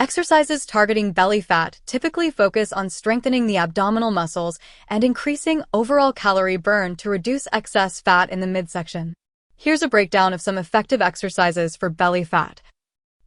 Exercises targeting belly fat typically focus on strengthening the abdominal muscles and increasing overall calorie burn to reduce excess fat in the midsection. Here's a breakdown of some effective exercises for belly fat.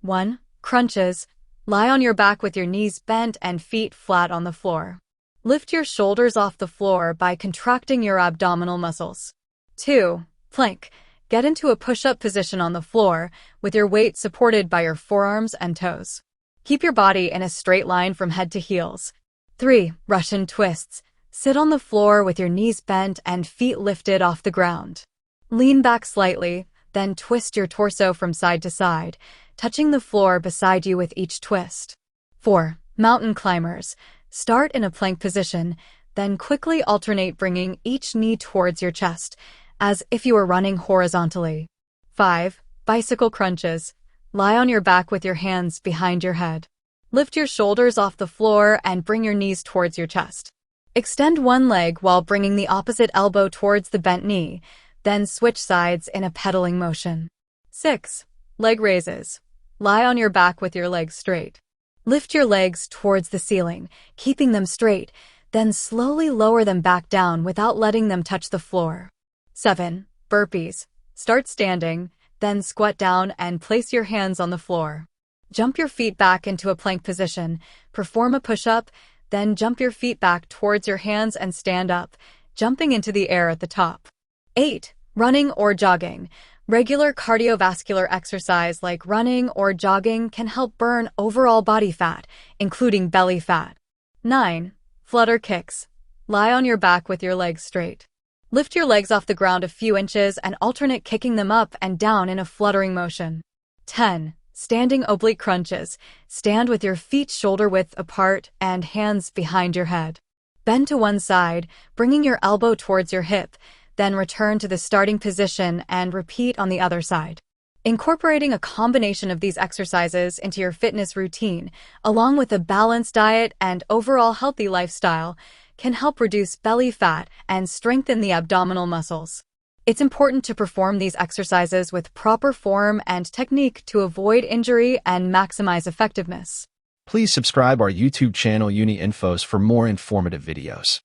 1. Crunches. Lie on your back with your knees bent and feet flat on the floor. Lift your shoulders off the floor by contracting your abdominal muscles. 2. Plank. Get into a push-up position on the floor with your weight supported by your forearms and toes. Keep your body in a straight line from head to heels. 3. Russian twists. Sit on the floor with your knees bent and feet lifted off the ground. Lean back slightly, then twist your torso from side to side, touching the floor beside you with each twist. 4. Mountain climbers. Start in a plank position, then quickly alternate bringing each knee towards your chest, as if you were running horizontally. 5. Bicycle crunches. Lie on your back with your hands behind your head. Lift your shoulders off the floor and bring your knees towards your chest. Extend one leg while bringing the opposite elbow towards the bent knee, then switch sides in a pedaling motion. 6. Leg raises. Lie on your back with your legs straight. Lift your legs towards the ceiling, keeping them straight, then slowly lower them back down without letting them touch the floor. 7. Burpees. Start standing, then squat down and place your hands on the floor. Jump your feet back into a plank position, perform a push-up, then jump your feet back towards your hands and stand up, jumping into the air at the top. 8. Running or jogging. Regular cardiovascular exercise like running or jogging can help burn overall body fat, including belly fat. 9. Flutter kicks. Lie on your back with your legs straight. Lift your legs off the ground a few inches and alternate kicking them up and down in a fluttering motion. 10. Standing oblique crunches. Stand with your feet shoulder-width apart and hands behind your head. Bend to one side, bringing your elbow towards your hip, then return to the starting position and repeat on the other side. Incorporating a combination of these exercises into your fitness routine, along with a balanced diet and overall healthy lifestyle, can help reduce belly fat and strengthen the abdominal muscles. It's important to perform these exercises with proper form and technique to avoid injury and maximize effectiveness. Please subscribe our YouTube channel Uni Infos for more informative videos.